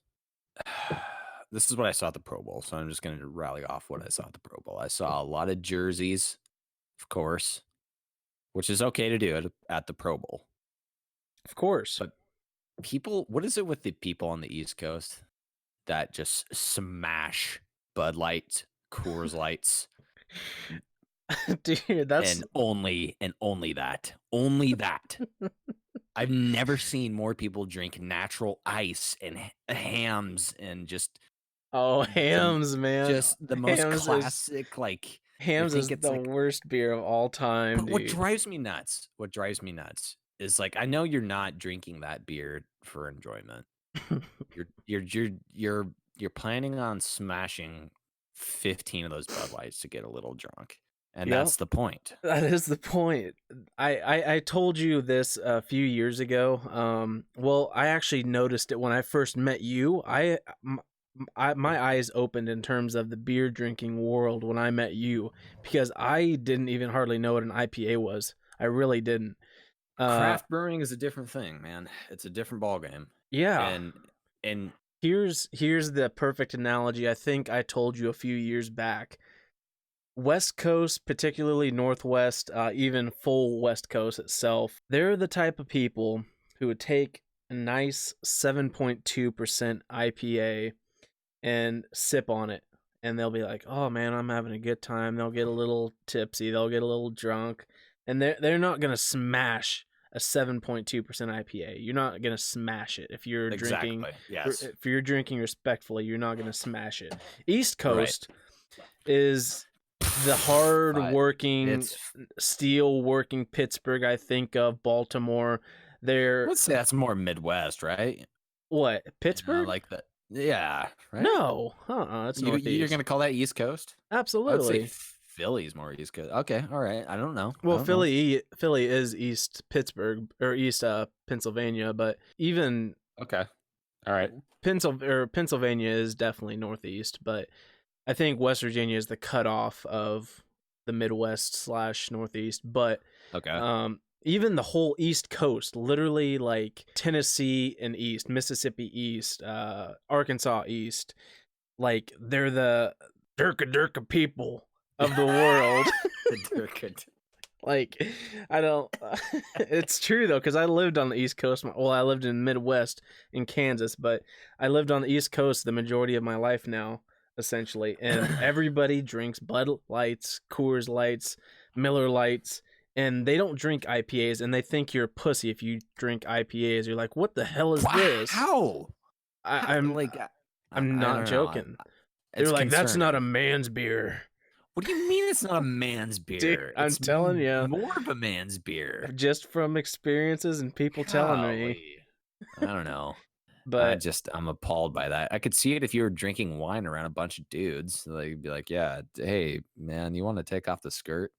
This is what I saw at the Pro Bowl, so I'm just going to rally off what I saw at the Pro Bowl. I saw a lot of jerseys, of course, which is okay to do at the Pro Bowl. Of course. But what is it with the people on the East Coast that just smash Bud Light, Coors Lights, Dude, that's and only that, only that. I've never seen more people drink natural ice and hams and just hams, man. just the most Hams classic. Like, Hams you is think it's the like, worst beer of all time, but dude. what drives me nuts is like, I know you're not drinking that beer for enjoyment. You're planning on smashing 15 of those Bud Lights to get a little drunk, and Yep. that's the point. That is the point. I told you this a few years ago. Well, I actually noticed it when I first met you. My eyes opened in terms of the beer drinking world when I met you, because I didn't even hardly know what an IPA was. I really didn't. Craft brewing is a different thing, man. It's a different ballgame. Yeah. And Here's the perfect analogy. I think I told you a few years back. West Coast, particularly Northwest, even full West Coast itself, they're the type of people who would take a nice 7.2% IPA and sip on it. And they'll be like, oh man, I'm having a good time. They'll get a little tipsy. They'll get a little drunk. And they're not going to smash a 7.2% IPA. You're not going to smash it. If you're drinking, yes. If you're drinking respectfully, you're not going to smash it. East Coast is the hard working, steel working Pittsburgh, I think of, Baltimore. Let's say that's more Midwest, right? What, Pittsburgh? Like that. Yeah, right? No. That's Northeast. You're going to call that East Coast? Absolutely. I would say Philly's more East Coast. Okay, all right. I don't know. Well, Philly is East Pittsburgh, or East Pennsylvania, but even okay. All right. Pennsylvania is definitely Northeast, but I think West Virginia is the cutoff of the Midwest / Northeast. But okay. Even the whole East Coast, literally like Tennessee and East, Mississippi East, Arkansas East, like they're the Durka people of the world. Like, I don't. It's true though, because I lived on the East Coast. Well, I lived in Midwest in Kansas, but I lived on the East Coast the majority of my life now, essentially. And everybody drinks Bud Lights, Coors Lights, Miller Lights, and they don't drink IPAs. And they think you're a pussy if you drink IPAs. You're like, what the hell is this? How? I'm not joking. They're like, that's not a man's beer. What do you mean it's not a man's beer? Dude, I'm telling you. More of a man's beer. Just from experiences and people telling me. I don't know. But I'm appalled by that. I could see it if you were drinking wine around a bunch of dudes. They'd be like, yeah, hey, man, you want to take off the skirt?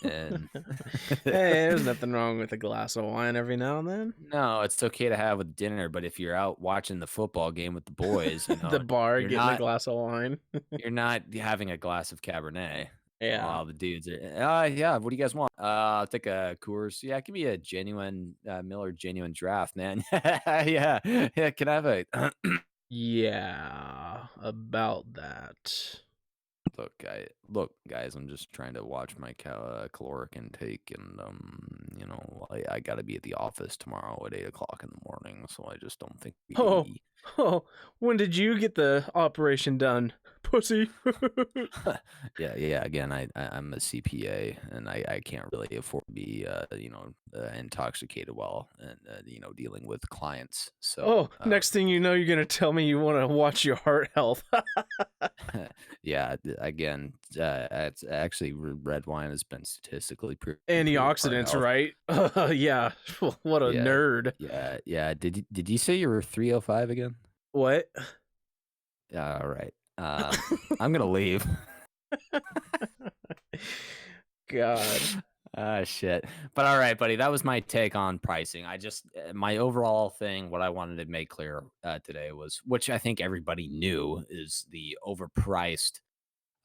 And hey, there's nothing wrong with a glass of wine every now and then. No, it's okay to have with dinner, but if you're out watching the football game with the boys, the bar, getting a glass of wine, you're not having a glass of Cabernet. Yeah. While the dudes are, yeah, what do you guys want? I'll take a Coors. Yeah, give me a genuine Miller genuine draft, man. yeah. Can I have a yeah, about that. Look, guys, I'm just trying to watch my caloric intake, and I got to be at the office tomorrow at 8:00 in the morning, so I just don't think. When did you get the operation done, pussy? yeah. Again, I'm a CPA, and I can't really afford to be intoxicated while dealing with clients. So next thing you know, you're gonna tell me you want to watch your heart health. Yeah, again, it's actually red wine has been statistically proven antioxidants, right? Yeah. What a nerd. Yeah. Did you say you were 305 again? What? Yeah, all right. I'm gonna leave. God. Shit. But all right, buddy, that was my take on pricing. My overall thing, what I wanted to make clear today was, which I think everybody knew, is the overpriced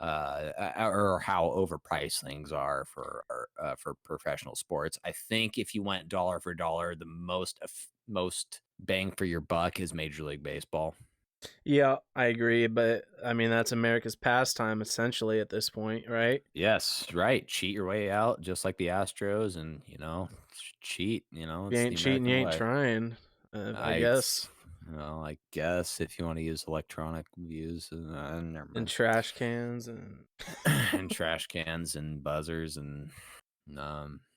or how overpriced things are for professional sports. I think if you went dollar for dollar, the most bang for your buck is Major League Baseball. Yeah, I agree, but I mean that's America's pastime essentially at this point, right? Yes, right. Cheat your way out, just like the Astros, and cheat. If you It's the ain't cheating, you American ain't way. trying. I I, guess. I guess if you want to use electronic views, never And mind. trash cans and And trash cans and buzzers and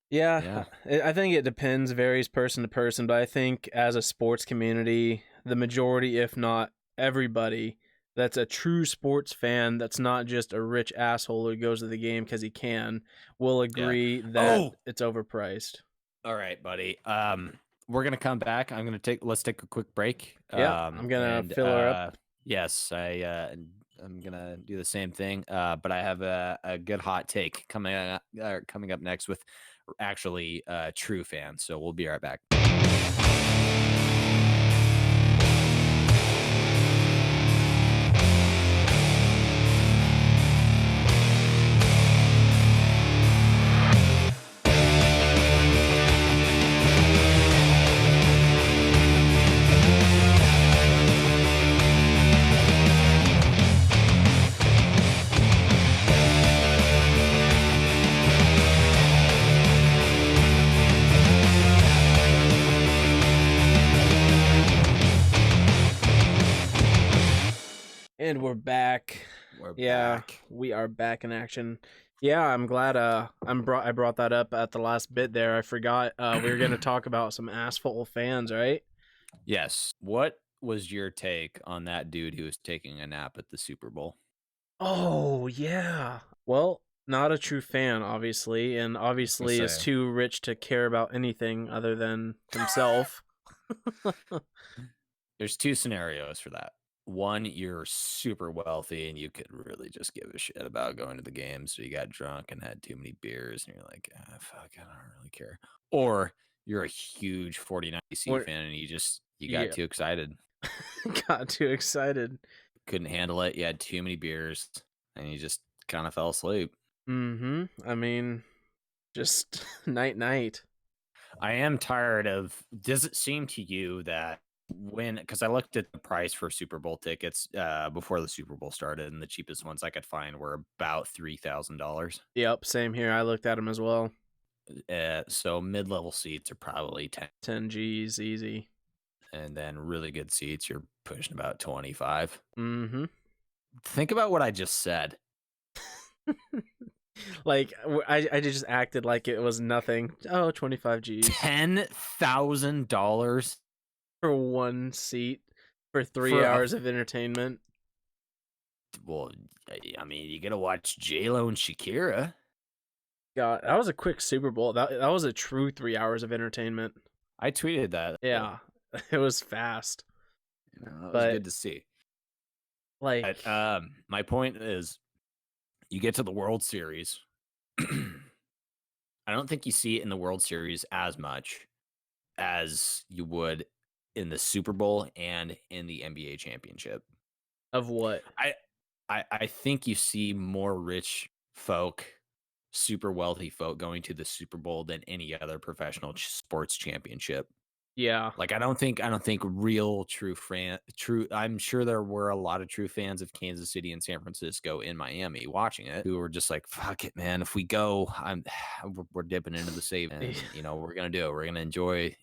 yeah, yeah, I think it depends, varies person to person, but I think as a sports community, the majority, if not everybody, that's a true sports fan, that's not just a rich asshole who goes to the game because he can, will yeah. agree that Oh, it's overpriced. all right, buddy. We're gonna come back. Let's take a quick break. Yeah, I'm gonna And fill her up. yes, I'm gonna do the same thing. But I have a good hot take coming up next with actually true fans. So we'll be right back. And we're back. We're Yeah, back. we are back in action. Yeah, I'm glad I brought that up at the last bit there. I forgot we were gonna talk about some asshole fans, right? Yes. What was your take on that dude who was taking a nap at the Super Bowl? Oh yeah. Well, not a true fan, obviously, and I was gonna obviously is say too rich to care about anything other than himself. there's two scenarios for that. One, you're super wealthy and you could really just give a shit about going to the game. So you got drunk and had too many beers and you're like, fuck, I don't really care. Or you're a huge 49 DC What? fan and you got Yeah, too excited, got too excited. couldn't handle it. You had too many beers and you just kind of fell asleep. Mm-hmm. I mean, just night night. I am tired of. Does it seem to you that because I looked at the price for Super Bowl tickets before the Super Bowl started, and the cheapest ones I could find were about $3,000. Yep, same here. I looked at him as well. So mid-level seats are probably 10, 10 G's easy. and then really good seats you're pushing about 25. Mm-hmm. Think about what I just said. Like I just acted like it was nothing. Oh, 25 G's $10,000 for one seat for three for a. hours of entertainment. Well, I mean, you gotta watch J Lo and Shakira. God, that was a quick Super Bowl. That was a true 3 hours of entertainment. I tweeted that. Yeah, it was fast. It was But good to see. like, But my point is, you get to the World Series. I don't think you see it in the World Series as much as you would in the Super Bowl and in the NBA championship. of what? I I think you see more rich folk, super wealthy folk going to the Super Bowl than any other professional sports championship. Yeah, Like I don't think real true I'm sure there were a lot of true fans of Kansas City and San Francisco in Miami watching it who were just like, fuck it, man. If we go, we're dipping into the save and we're gonna do it. We're gonna enjoy,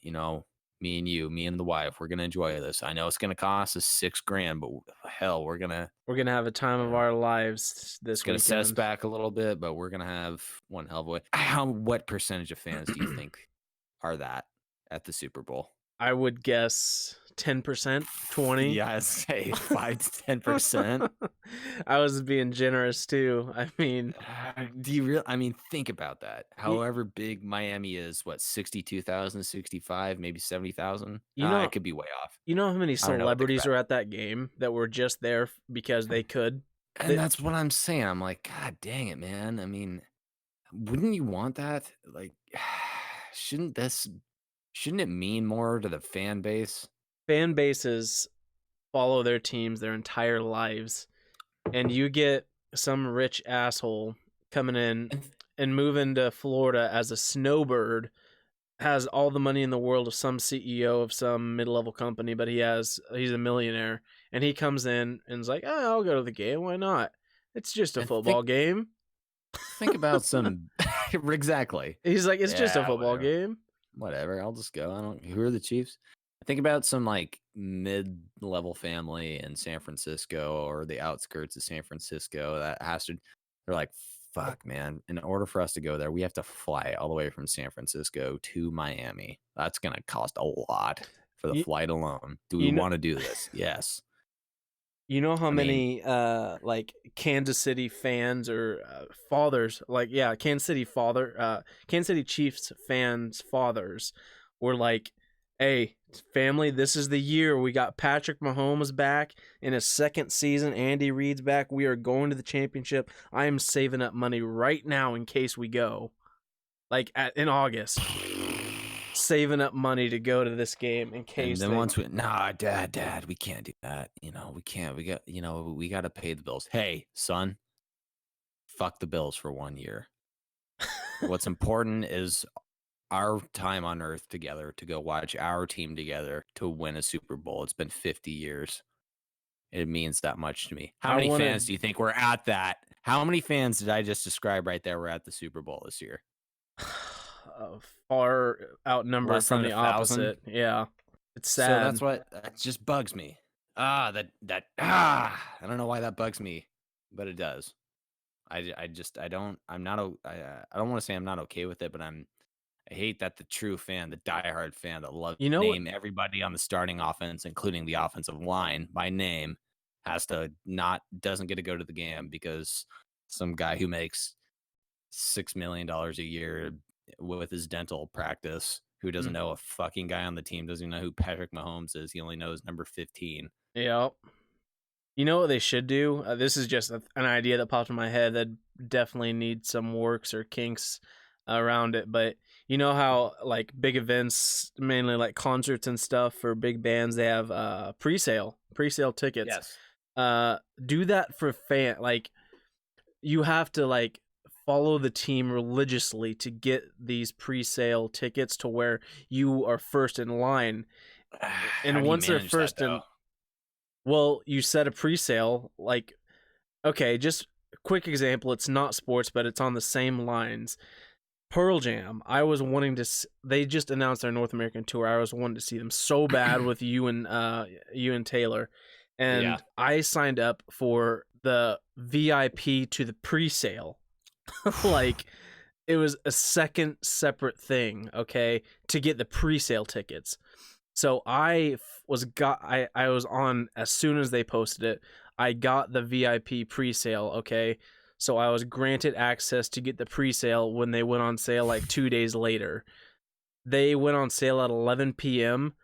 me and the wife. We're gonna enjoy this. I know it's gonna cost us $6,000, but hell, we're gonna have a time of uh, our lives it's this gonna set us weekend. back a little bit, but we're gonna have one hell of a way. What percentage of fans do you think are that at the Super Bowl? I would guess 10%, 20. Yeah, I'd say 5 to 10%. I was being generous too. I mean, Do you really? I mean, think about that. you, However big Miami is, what, 62,000, 65, maybe 70,000? you I know, could be way off. you know how many I don't know what the celebrities crap. are at that game that were just there because they could. And that's what I'm saying. I'm like, God dang it, man. I mean, Wouldn't you want that? Like, shouldn't this shouldn't it mean more to the fan base? Fan bases follow their teams their entire lives, and you get some rich asshole coming in And and moving to Florida as a snowbird, has all the money in the world of some CEO of some mid-level company, but he's a millionaire, and he comes in and is like, "Oh, I'll go to the game. Why not? It's just a and football game." think about some exactly. He's like, "It's just a Yeah, football whatever. game." Whatever. I'll just go. I don't who are the Chiefs? Think about some like mid-level family in San Francisco or the outskirts of San Francisco that has to they're like, fuck, man. In order for us to go there, we have to fly all the way from San Francisco to Miami. That's gonna cost a lot for the You, flight alone. Do we you know, want to do this? Yes. you know how I mean, many like Kansas City fans or fathers, like yeah, Kansas City Chiefs fans fathers were like, "Hey, family, this is the year we got Patrick Mahomes back in his second season. Andy Reid's back. We are going to the championship. I am saving up money right now in case we go." In August, saving up money to go to this game in and case then they. once we nah, dad, we can't do that. We can't. We got to pay the bills. Hey, son, fuck the bills for 1 year. What's important is our time on earth together to go watch our team together to win a Super Bowl. It's been 50 years. It means that much to me. How I many want fans to do you think were at that? How many fans did I just describe right there were at the Super Bowl this year? far outnumbered Less from than the 1,000. opposite. Yeah, it's So sad. that's what that just bugs me. I don't know why that bugs me, but it does. I just I don't I'm not I don't want to say I'm not okay with it, but I hate that the true fan, the diehard fan that loves You to know what? name everybody on the starting offense, including the offensive line by name, has to not doesn't get to go to the game because some guy who makes $6 million a year with his dental practice, who doesn't Mm, know a fucking guy on the team, doesn't even know who Patrick Mahomes is. He only knows number 15. yeah. You know what they should do? This is just an idea that popped in my head that definitely needs some works or kinks around it. But you know how like big events, mainly like concerts and stuff for big bands, they have pre-sale tickets. Yes. Do that for like you have to like follow the team religiously to get these pre-sale tickets to where you are first in line. How And do you once they're manage that first though? in, well, you set a pre-sale like, okay, just quick example, it's not sports but it's on the same lines. Pearl Jam, I was wanting to they just announced their North American tour. I was wanting to see them so bad with you and Taylor, Yeah. and I signed up for the VIP to the pre-sale. Like it was a second separate thing, okay, to get the pre-sale tickets. So I was on as soon as they posted it. I got the VIP pre-sale, okay? So I was granted access to get the pre-sale when they went on sale like 2 days later. They went on sale at 11 p.m.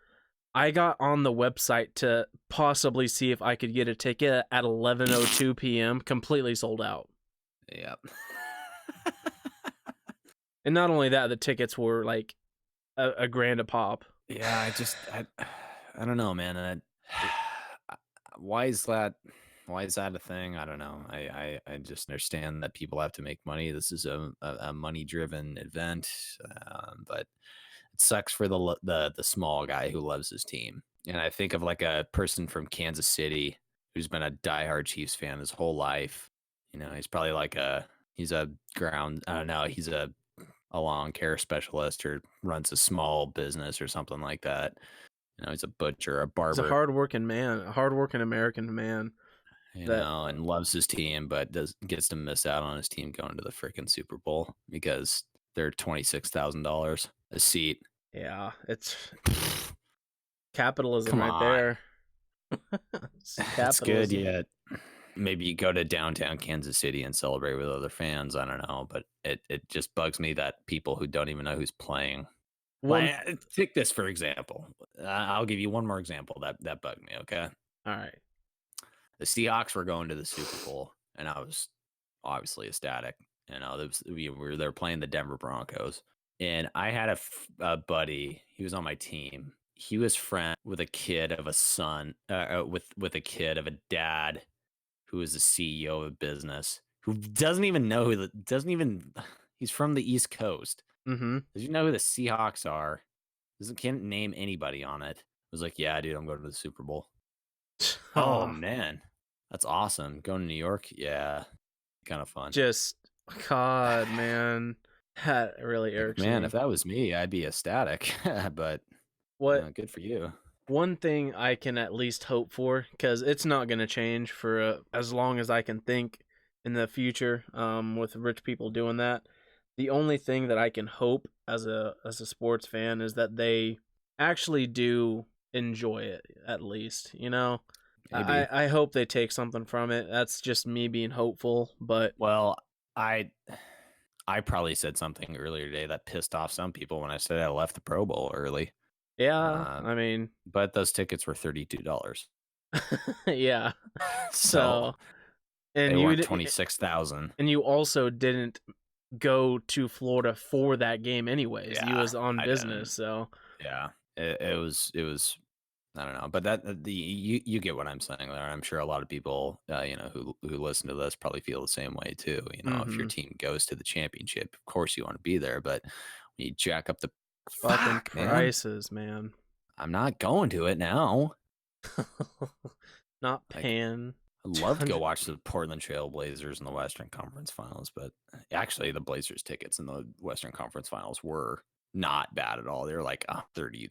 I got on the website to possibly see if I could get a ticket at 11:02 p.m. completely sold out. Yep. And not only that, the tickets were like a grand a pop. Yeah, I don't know, man. Why is that? Why is that a thing? I don't know. I just understand that people have to make money. This is a money driven event, but it sucks for the small guy who loves his team. And I think of like a person from Kansas City who's been a diehard Chiefs fan his whole life. He's probably like he's a ground. I don't know. He's a lawn care specialist or runs a small business or something like that. He's a butcher, a He's a barber, hardworking man, a hardworking American man that and loves his team, but gets to miss out on his team going to the freaking Super Bowl because they're $26,000 a seat. yeah, it's capitalism Come right on, there. It's it's good. capitalism. Yet maybe you go to downtown Kansas City and celebrate with other fans. I don't know, but it just bugs me that people who don't even know who's playing. One, Like, take this for example. I'll give you one more example that bugged me. Okay, all right. the Seahawks were going to the Super Bowl, and I was obviously ecstatic. You know, they were playing the Denver Broncos, and I had a buddy. He was on my team. He was friend with a kid of a son, with a kid of a dad who is the CEO of a business who doesn't even know doesn't even. He's from the East Coast. Mm-hmm. Does you know who the Seahawks are? Can't name anybody on it. I was like, yeah, dude, I'm going to the Super Bowl. Oh Oh, man, that's awesome. Going to New York, yeah, kind of fun. just God, man, that really Like, irks man, if me. that was me, I'd be ecstatic. But What good for you. one thing I can at least hope for, because it's not going to change for as long as I can think in the future, with rich people doing that. The only thing that I can hope as a sports fan is that they actually do enjoy it, at least. You know, Maybe. I hope they take something from it. That's just me being hopeful, but Well, I probably said something earlier today that pissed off some people when I said I left the Pro Bowl early. yeah, Uh, I mean, but those tickets were $32, yeah. so So, they and weren't 26,000. you also didn't go to Florida for that game anyways. You Yeah, was on I business, didn't. so Yeah, it was. I don't know, but you get what I'm saying there. I'm sure a lot of people, who listen to this probably feel the same way too. You know, if your mhm. team goes to the championship, of course you want to be there, but when you jack up the Fucking fuck, man, prices, man. I'm not going to it now. Not Like, paying I'd love to go 200. watch the Portland Trail Blazers in the Western Conference Finals, but actually, the Blazers tickets in the Western Conference Finals were not bad at all. They were like $30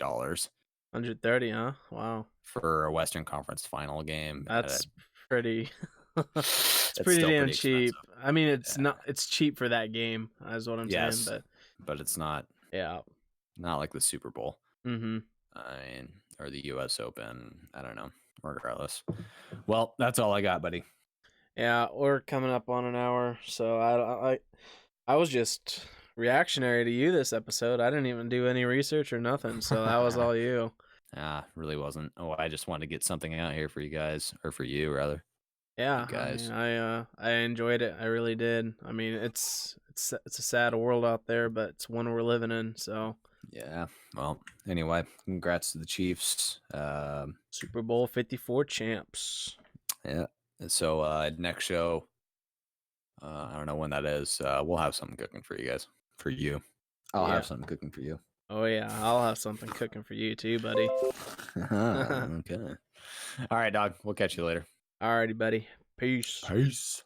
130, huh? Wow. for a Western Conference Final game at a That's pretty it's it's pretty still damn pretty cheap. expensive. I mean, it's Yeah. not it's cheap for that game, is what I'm saying, Yes, but but it's yeah. not like the Super Bowl. Mhm. I mean, or the U.S. Open. I don't know. Regardless. Well, that's all I got, buddy. Yeah, we're coming up on an hour, so I was just reactionary to you this episode. I didn't even do any research or nothing, so that was all you. Really wasn't. Oh, I just wanted to get something out here for you guys, or for you rather. You Yeah, I mean, guys. I enjoyed it. I really did. I mean, it's a sad world out there, but it's one we're living in. So, Yeah. Well, anyway, congrats to the Chiefs. Super Bowl 54 champs. Yeah. So next show, I don't know when that is. We'll have something cooking for you guys. For you. I'll have Yeah. something cooking for you. Oh yeah, I'll have something cooking for you too, buddy. Okay. All right, dog. We'll catch you later. Alrighty, buddy. Peace. Peace.